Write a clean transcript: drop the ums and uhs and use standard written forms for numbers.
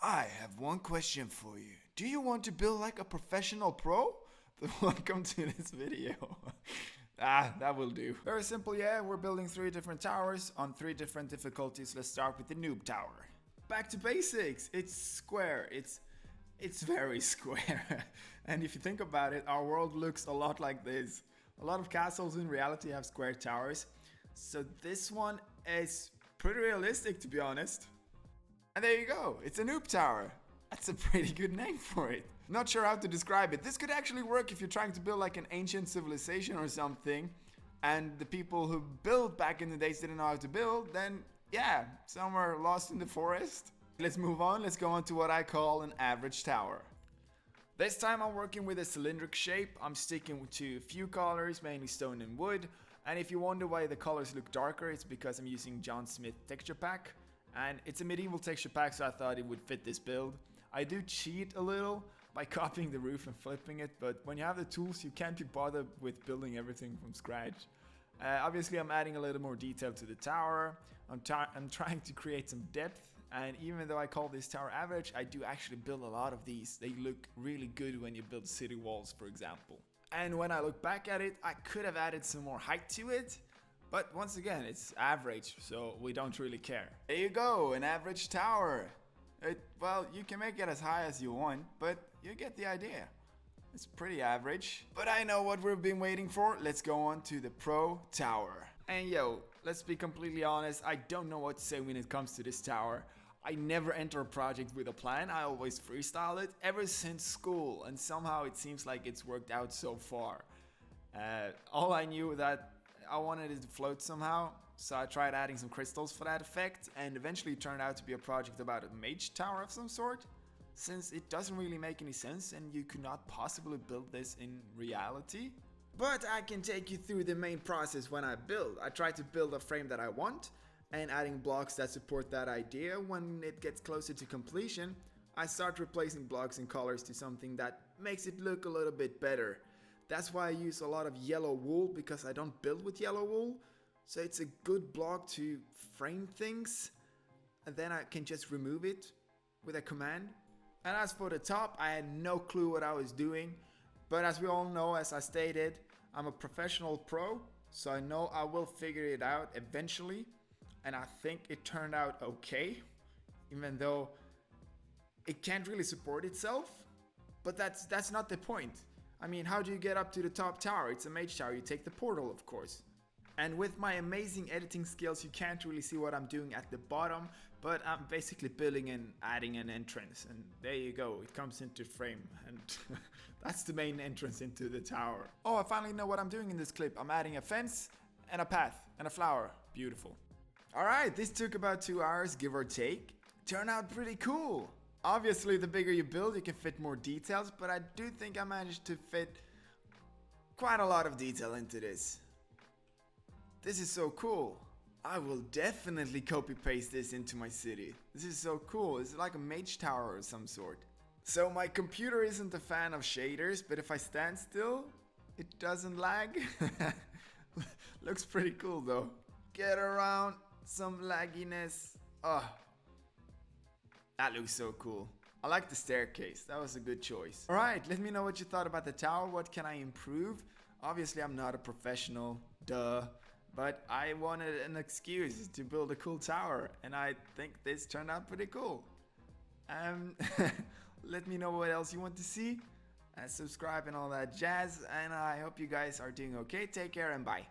I have one question for you. Do you want to build like a professional pro? Then welcome to this video. That will do. Very simple, yeah. We're building 3 different towers on 3 different difficulties. Let's start with the noob tower. Back to basics. It's square. It's very square. And if you think about it, our world looks a lot like this. A lot of castles in reality have square towers. So this one is pretty realistic, to be honest. And there you go, it's a noob tower. That's a pretty good name for it. Not sure how to describe it. This could actually work if you're trying to build like an ancient civilization or something, and the people who built back in the days didn't know how to build, then yeah, somewhere lost in the forest. Let's move on, let's go on to what I call an average tower. This time I'm working with a cylindrical shape. I'm sticking to a few colors, mainly stone and wood. And if you wonder why the colors look darker, it's because I'm using John Smith texture pack. And it's a medieval texture pack, so I thought it would fit this build. I do cheat a little by copying the roof and flipping it, but when you have the tools, you can't be bothered with building everything from scratch. Obviously, I'm adding a little more detail to the tower. I'm trying to create some depth, and even though I call this tower average, I do actually build a lot of these. They look really good when you build city walls, for example. And when I look back at it, I could have added some more height to it. But once again, it's average, so we don't really care. There you go, an average tower. Well, you can make it as high as you want, but you get the idea. It's pretty average. But I know what we've been waiting for. Let's go on to the pro tower. And yo, let's be completely honest, I don't know what to say when it comes to this tower. I never enter a project with a plan, I always freestyle it ever since school, and somehow it seems like it's worked out so far. All I knew that I wanted it to float somehow, so I tried adding some crystals for that effect, and eventually it turned out to be a project about a mage tower of some sort, since it doesn't really make any sense and you could not possibly build this in reality. But I can take you through the main process when I build. I try to build a frame that I want, and adding blocks that support that idea. When it gets closer to completion, I start replacing blocks and colors to something that makes it look a little bit better. That's why I use a lot of yellow wool, because I don't build with yellow wool. So it's a good block to frame things, and then I can just remove it with a command. And as for the top, I had no clue what I was doing. But as we all know, as I stated, I'm a professional pro, so I know I will figure it out eventually. And I think it turned out okay, even though it can't really support itself. But that's not the point. I mean, how do you get up to the top tower? It's a mage tower, you take the portal, of course. And with my amazing editing skills, you can't really see what I'm doing at the bottom, but I'm basically building and adding an entrance, and there you go, it comes into frame, and that's the main entrance into the tower. Oh, I finally know what I'm doing in this clip. I'm adding a fence and a path and a flower. Beautiful. Alright, this took about 2 hours, give or take. Turned out pretty cool. Obviously, the bigger you build, you can fit more details, but I do think I managed to fit quite a lot of detail into this. This is so cool. I will definitely copy paste this into my city. This is so cool. It's like a mage tower of some sort. So my computer isn't a fan of shaders, but if I stand still, it doesn't lag. Looks pretty cool though. Get around, some lagginess. Oh. That looks so cool. I like the staircase, that was a good choice. Alright, let me know what you thought about the tower, what can I improve? Obviously I'm not a professional, duh. But I wanted an excuse to build a cool tower, and I think this turned out pretty cool. Let me know what else you want to see, subscribe and all that jazz, and I hope you guys are doing okay. Take care and bye.